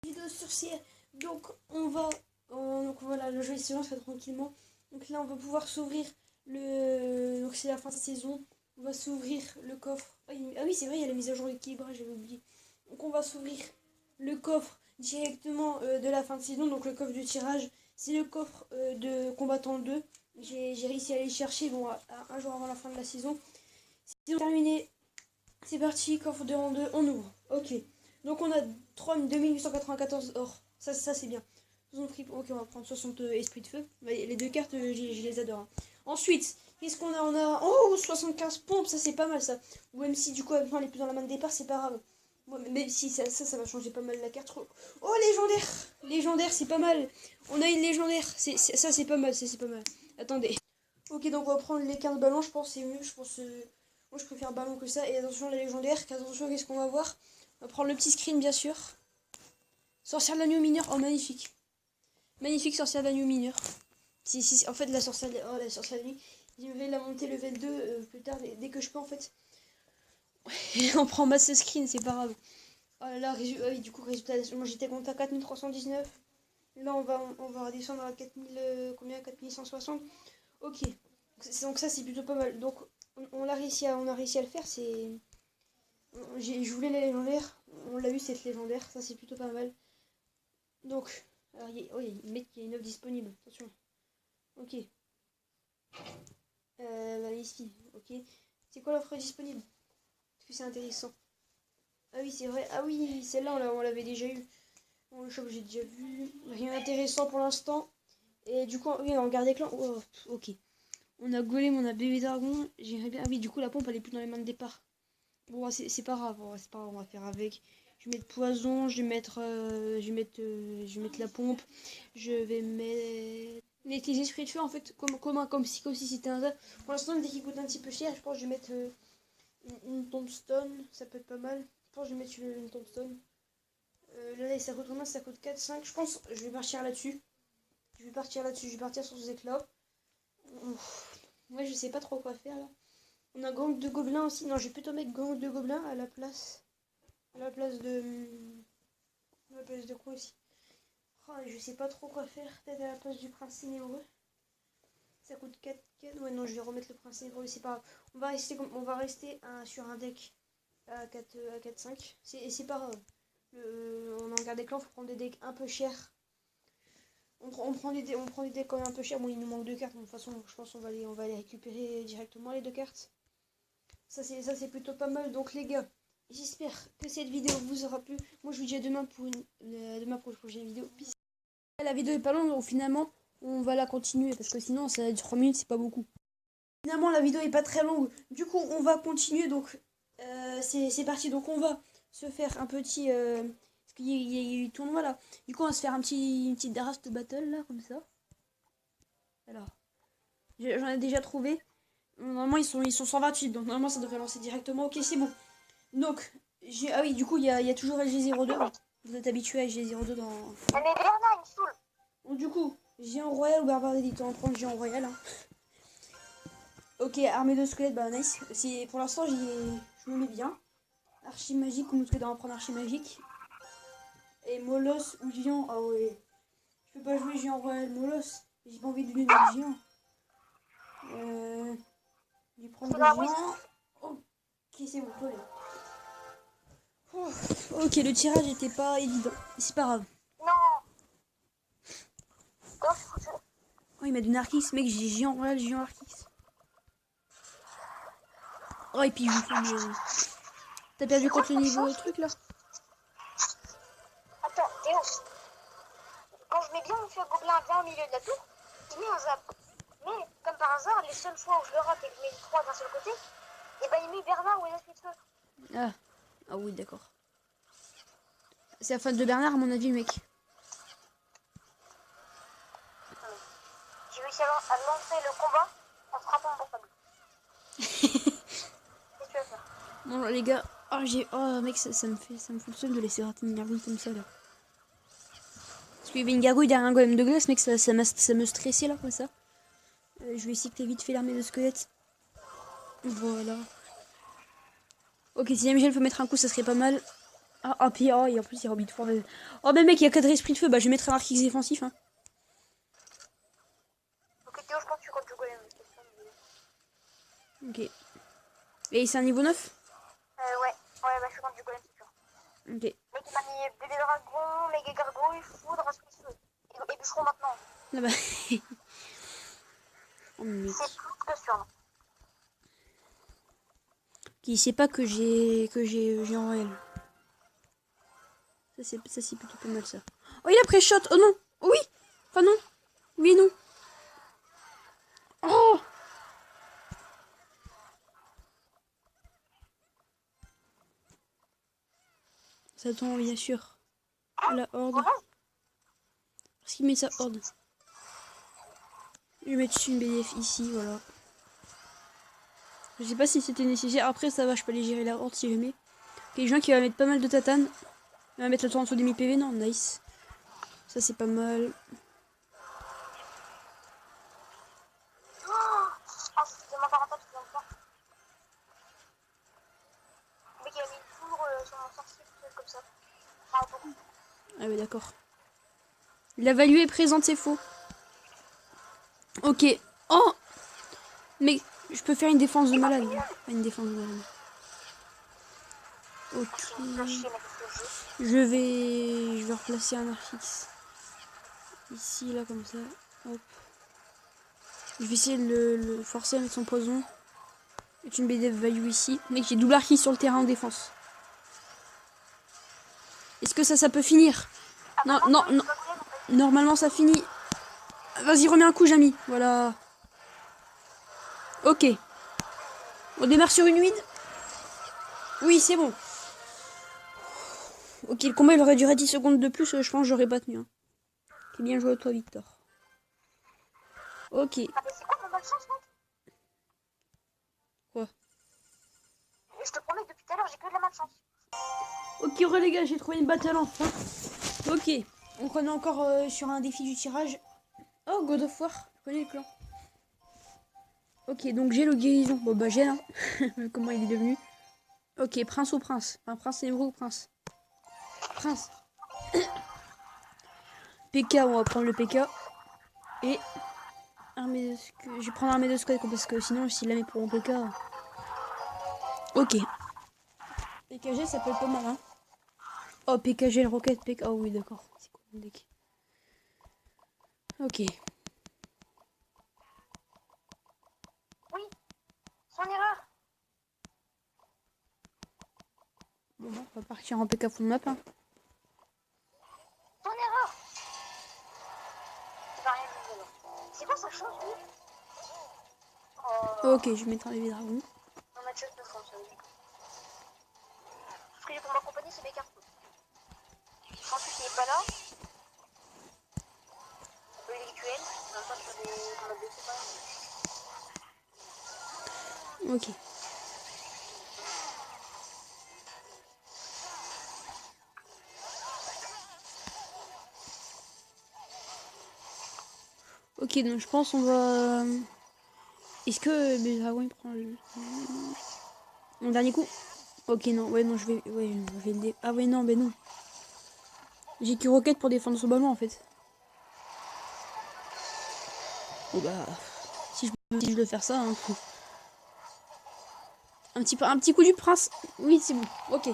Vidéo sur ces. Donc on va. Donc voilà, le jeu il se lance tranquillement. Donc là on va pouvoir s'ouvrir le. Donc c'est la fin de saison. On va s'ouvrir le coffre. Ah oui c'est vrai, il y a la mise à jour d'équilibrage, j'avais oublié. Donc on va s'ouvrir le coffre directement de la fin de saison. Donc le coffre de tirage. C'est le coffre de combattant 2. J'ai réussi à aller chercher bon, un jour avant la fin de la saison. C'est terminé. C'est parti, coffre de rang 2, on ouvre. Ok. Donc on a 2894 or. Ça c'est bien. 60 tripes, ok, on va prendre 60 esprits de feu. Les deux cartes, je les adore. Hein. Ensuite, qu'est-ce qu'on a? On a 75 pompes, ça c'est pas mal ça. Ou même si du coup, elle est plus dans la main de départ, c'est pas grave. Bon, même si ça va changer pas mal la carte. Oh, légendaire! Légendaire, c'est pas mal. On a une légendaire. Ça c'est pas mal, c'est pas mal. Attendez. Ok, donc on va prendre les cartes ballon, je pense c'est mieux. Je pense. Moi je préfère ballon que ça. Et attention, la légendaire. Attention, qu'est-ce qu'on va voir? On va prendre le petit screen, bien sûr. Sorcière de l'agneau mineur. Oh, magnifique. Magnifique sorcière de l'agneau mineur. En fait, la sorcière de nuit. Je vais la monter level 2 plus tard, dès que je peux, en fait. On prend masse screen, c'est pas grave. Oh là là, oui, du coup, résultat. Moi j'étais compté à 4319. Là, on va redescendre à 4000. Combien? 4160. Ok. Donc ça, c'est plutôt pas mal. Donc, on a réussi à le faire. Je voulais la légendaire. On l'a eu cette légendaire. Ça, c'est plutôt pas mal. Donc, alors, il y a une offre disponible. Attention. Ok. Bah, ici. Ok. C'est quoi l'offre disponible? Est-ce que c'est intéressant? Ah oui, c'est vrai. Ah oui, celle-là, on l'avait déjà eu. Bon, le shop, j'ai déjà vu. Rien d'intéressant pour l'instant. Et du coup, oui, on garde les clans. Oh, ok. On a golem, on a bébé dragon. J'irais bien. Ah oui, du coup, la pompe, elle est plus dans les mains de départ. Bon, c'est pas grave. C'est pas grave, on va faire avec. Je vais mettre poison. Je vais mettre la pompe. Je vais mettre les esprits de feu, en fait, comme si c'était un. Pour l'instant, dès qu'il coûte un petit peu cher, je pense que je vais mettre une tombstone. Ça peut être pas mal. Je pense que je vais mettre une tombstone. Là, ça coûte combien? Ça coûte 4, 5. Je pense je vais partir là-dessus. Je vais partir sur ces éclats. Ouais, je sais pas trop quoi faire là. On a gang de gobelins aussi. Non, je vais plutôt mettre gang de gobelins à la place. À la place de. À la place de quoi aussi? Oh, je sais pas trop quoi faire. Peut-être à la place du prince ténébreux. Ça coûte 4. Ouais, non, je vais remettre le prince ténébreux. C'est pas grave. On va rester sur un deck à 4, 5. C'est pas grave. On en garde des clans, faut prendre des decks un peu chers. On prend des decks quand même un peu chers. Bon, il nous manque 2 cartes. De toute façon, je pense qu'on va les récupérer directement, les 2 cartes. Ça, c'est plutôt pas mal. Donc, les gars, j'espère que cette vidéo vous aura plu. Moi, je vous dis à demain pour une prochaine vidéo. Peace. La vidéo est pas longue, donc finalement, on va la continuer. Parce que sinon, ça dure 3 minutes, c'est pas beaucoup. Finalement, la vidéo est pas très longue. Du coup, on va continuer. Donc, c'est parti. Donc, on va se faire un petit. Parce qu'il y a eu tournoi là. Du coup, on va se faire une petite draft battle là, comme ça. Alors, j'en ai déjà trouvé. Normalement, ils sont 128. Donc, normalement, ça devrait lancer directement. Ok, c'est bon. Donc, ah oui, du coup, il y a toujours LG02. Vous êtes habitué à LG02 dans. Mais Bernard, il me saoule. Donc, du coup, géant royal ou barbare d'élite? On va prendre géant royal. Hein. Ok, armée de squelettes, bah nice. Pour l'instant, je me mets bien. Archi magique, ou on va prendre archi magique. Et Molos ou géant. Ah ouais. Je peux pas jouer géant royal Molos. J'ai pas envie de donner le géant. Je vais prendre le géant. Ok, c'est bon, toi ok, le tirage était pas évident. C'est pas grave. Non. Oh, il m'a donné Arquis, mec, j'ai géant royal, géant Arquis. Oh, et puis il joue son. T'as perdu contre le niveau truc là? Attends, Théo. Quand je mets bien mon feu gobelin bien au milieu de la tour, il met un zap. Mais, comme par hasard, les seules fois où je le rate et que je mets 3 d'un seul côté, et ben il met Bernard ou les esprits de feu. Ah oui, d'accord. C'est la faute de Bernard, à mon avis, mec. J'ai réussi à lancer le combat en frappant mon portable. Qu'est-ce que tu vas faire? Bon, les gars. Oh, mec, ça me fout le seum de laisser rater une gargouille comme ça, là. Parce qu'il y avait une gargouille derrière un golem de glace, mec, ça me stressait, là, comme ça. Je vais cycler vite fait l'armée de squelettes. Voilà. Ok, si jamais je faut mettre un coup, ça serait pas mal. Puis, oh, et en plus, il y a Hobbit Fort. Oh, mais mec, il y a 4 esprits de feu. Bah, je vais mettre un arc X défensif. Hein. Ok, Théo, je pense que tu comptes le golem. Ok. Et c'est un niveau 9? Ouais, bah je suis contre du golem, c'est sûr. Ok. Mec, il m'a mis bébé dragon, méga gargouille, foudre, esprit de feu. Et bûcheron maintenant. Là bas. Oh, mec. C'est plus que sûr. Qui sait pas que j'ai en réel. Ça c'est plutôt pas mal ça. Oh, il a pré-shot. Oh non. Oui. Enfin non. Oui et non. Oh. Ça tombe bien sûr. La horde. Parce qu'il met sa horde. Je vais mettre dessus une BDF ici, voilà. Je sais pas si c'était nécessaire. Après ça va, je peux aller gérer la horde si jamais. Ok, les gens qui va mettre pas mal de tatanes. Il va mettre la tour en dessous des mi-PV, non, nice. Ça c'est pas mal. Ah, c'est ma parenthèse, tu viens de voir. Le mec, il a mis une foudre sur mon sorcier, comme ça. Ah, bon. Ah ouais, d'accord. La value est présente, c'est faux. Ok. Oh. Mais je peux faire une défense de malade. Pas une défense de malade. Ok. Je vais replacer un arc fixe. Ici, là, comme ça. Hop. Je vais essayer de le forcer à mettre son poison. C'est une BDF value ici. Mec, j'ai double arc sur le terrain en défense. Est-ce que ça peut finir? Non, non, non. Normalement, ça finit. Vas-y, remets un coup, Jamy. Voilà. Ok. On démarre sur une win. Oui, c'est bon. Ok, le combat il aurait duré 10 secondes de plus, je pense que j'aurais pas tenu. Hein. Ok, bien joué à toi, Victor. Ok. Ah, mais c'est quoi mon malchance, mec? Quoi? Je te promets que depuis tout à l'heure, j'ai que de la malchance. Ok, les gars, j'ai trouvé une battle enfin. Ok, on connaît encore sur un défi du tirage. Oh, God of War, je connais le clan. Ok, donc j'ai le guérison. Bon, bah, j'ai là. Comment il est devenu? Ok, prince ou prince? Enfin, prince et ou prince? Prince. PK, on va prendre le PK. Et armée de... je vais prendre armée de squad parce que sinon, s'il la met pour un PK. Ok. PKG, ça peut être pas mal, hein. Oh, PKG, le rocket, PK. Oh oui, d'accord. C'est quoi mon deck? Ok. Oui, son erreur. Bon, on va partir en PK full map, hein. Son erreur. Il va rien dire. C'est quoi sa chance, lui? Oh. Ok, je vais mettre un bébé dragon. On a déjà de France, ça veut dire. Tout ce que j'ai pour m'accompagner, c'est mes cartes. Ensuite, il n'est pas là. On peut les rituels. On va pas sur des combats de quand même. Ok. Ok, donc je pense on va... Est-ce que bébé dragon il prend mon dernier coup? Ok, non, ouais, non, je vais... Ouais, je vais le... Ah ouais, non, ben non. J'ai que rocket pour défendre son ballon, en fait. Bon bah... Si je dois faire ça, hein. Un petit coup du prince. Oui, c'est bon. Ok.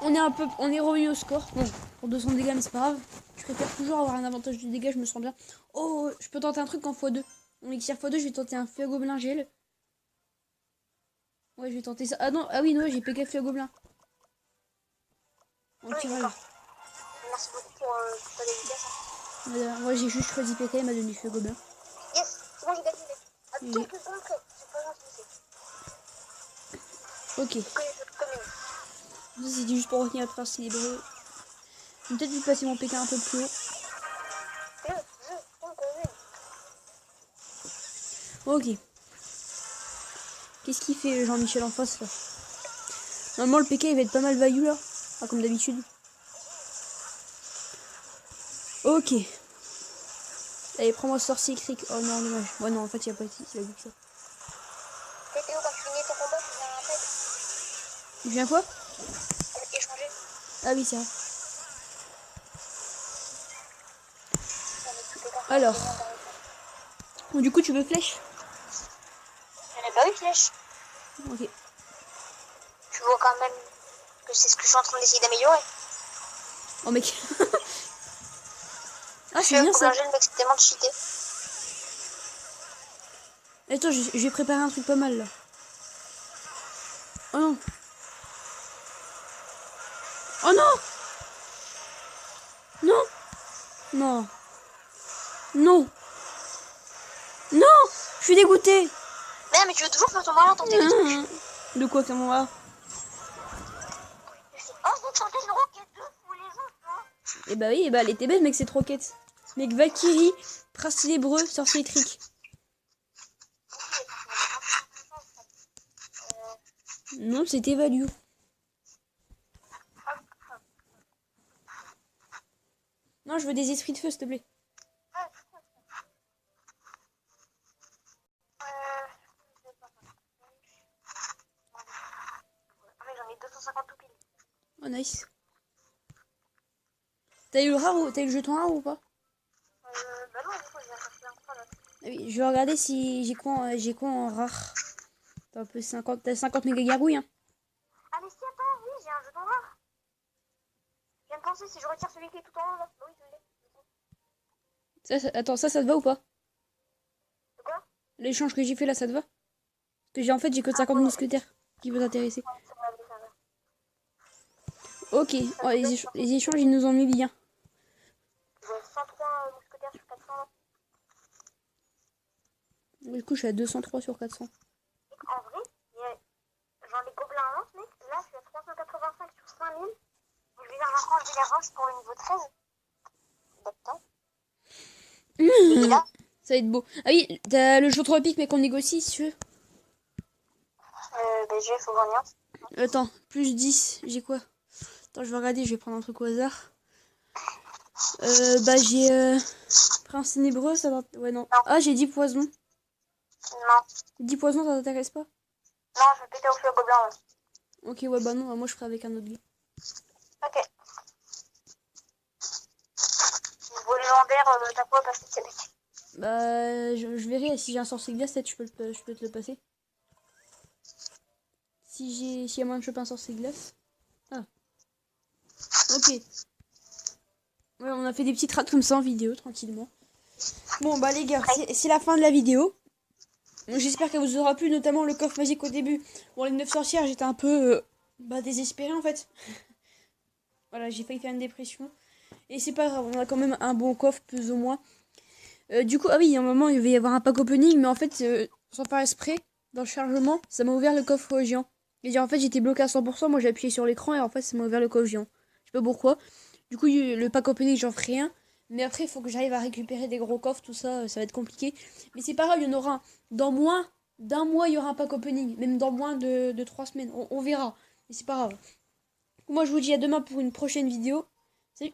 On est revenu au score. Bon, pour 200 dégâts, mais c'est pas grave. Je préfère toujours avoir un avantage de dégâts, je me sens bien. Oh, je peux tenter un truc en x2. En élixir x2, je vais tenter un feu à gobelin gel. Ouais, je vais tenter ça. Ah non, ah oui, non, j'ai PK feu à gobelin. En tirage. Merci beaucoup pour ta dédicace. Moi, j'ai juste choisi PK, il m'a donné feu à gobelin. Yes, c'est bon, j'ai gagné. À quelques secondes près. C'est pas grave, c'est. Ok. Ça, c'était juste pour retenir le prince hébreu. Peut-être je vais passer mon PK un peu plus haut. Ok. Qu'est-ce qu'il fait Jean-Michel en face là? Normalement le PK il va être pas mal value là. Ah, comme d'habitude. Ok. Allez, prends-moi sorcier cric. Oh non, dommage. Ouais, non, en fait, il n'y a pas dit que ça. Théo, quand tu finis ton combat, tu viens un raid. Tu viens quoi? Ah oui, c'est vrai. Alors. Bon, du coup, tu veux flèche? Je n'ai pas eu de flèche. Ok. Tu vois quand même que c'est ce que je suis en train d'essayer d'améliorer. Oh mec. Ah, Je c'est suis bien un ça. gobelin jeune, mec, c'est tellement cheaté. Attends, je vais préparer un truc pas mal là. Oh non. Oh non. Non. Non. Non. Non. Je suis dégoûtée. Mais tu veux toujours faire ton malin, tenter des trucs. De quoi faire moi? Oh, donc chanter une roquette de fou les autres, hein. Eh bah oui, eh bah elle était belle mec cette roquette. Mec Valkyrie, prince ténébreux, sorcier électrique. Non, c'était Value. Non, je veux des esprits de feu s'il te plaît. J'en ai 250 tout pile. Oh nice. T'as eu le rare ou t'as eu le jeton rare ou pas? Bah non, du coup, je viens de chercher un 3 là. Ah oui, je vais regarder si j'ai quoi en rare. T'as un peu 50, t'as 50 méga garouilles hein. Ah, mais si, attends, oui, j'ai un jeton rare. Je viens de penser si je retire celui qui est tout en haut là. Bah oui, je l'ai. Attends, ça te va ou pas? De quoi? L'échange que j'ai fait là, ça te va? Parce que j'ai en fait j'ai que 50 mousquetaires qui peut t'intéresser. Ça va aller, ça va. Ok, oh, les échanges ils nous ont mis bien. J'ai 103 mousquetaires sur 400 là. Du coup je suis à 203 sur 400. En vrai, j'en ai gobelin à lance, mec. Là, je suis à 385 sur 5000. Je vais faire ranger les roches pour le niveau 13. D'accord. Et là, Ça va être beau. Ah oui, t'as le jour tropique mais qu'on négocie si tu veux. BG, faut que j'en ai un. Attends, plus 10, j'ai quoi? Attends, je vais regarder, je vais prendre un truc au hasard. Bah j'ai Prince Ténébreux, ça va... Ouais non. Non. Ah j'ai 10 poisons. Non. 10 poisons, ça t'intéresse pas? Non, je vais péter au feu au gobelin. Ouais. Ok, ouais bah non, moi je ferai avec un autre gars. Ok. Niveau légendaire, t'as quoi passer de mec? Bah je verrai si j'ai un sorcier glace, peut-être je peux te le passer. S'il y a moyen de choper un sorcier glace. Ah. Ok. Ouais, on a fait des petites rats comme ça en vidéo, tranquillement. Bon bah les gars, c'est la fin de la vidéo. J'espère qu'elle vous aura plu, notamment le coffre magique au début. Bon, les 9 sorcières, j'étais un peu désespérée en fait. Voilà, j'ai failli faire une dépression. Et c'est pas grave, on a quand même un bon coffre, plus ou moins. Du coup, ah oui, à un moment, il va y avoir un pack opening, mais en fait, sans faire exprès, dans le chargement, ça m'a ouvert le coffre géant. Et en fait, j'étais bloqué à 100%, moi j'ai appuyé sur l'écran et en fait, ça m'a ouvert le coffre géant. Je sais pas pourquoi. Du coup, le pack opening, j'en ferai rien. Mais après, il faut que j'arrive à récupérer des gros coffres, tout ça, ça va être compliqué. Mais c'est pas grave, il y en aura un. Dans moins d'un mois, il y aura un pack opening. Même dans moins de 3 semaines. On verra. Mais c'est pas grave. Moi, je vous dis à demain pour une prochaine vidéo. Salut!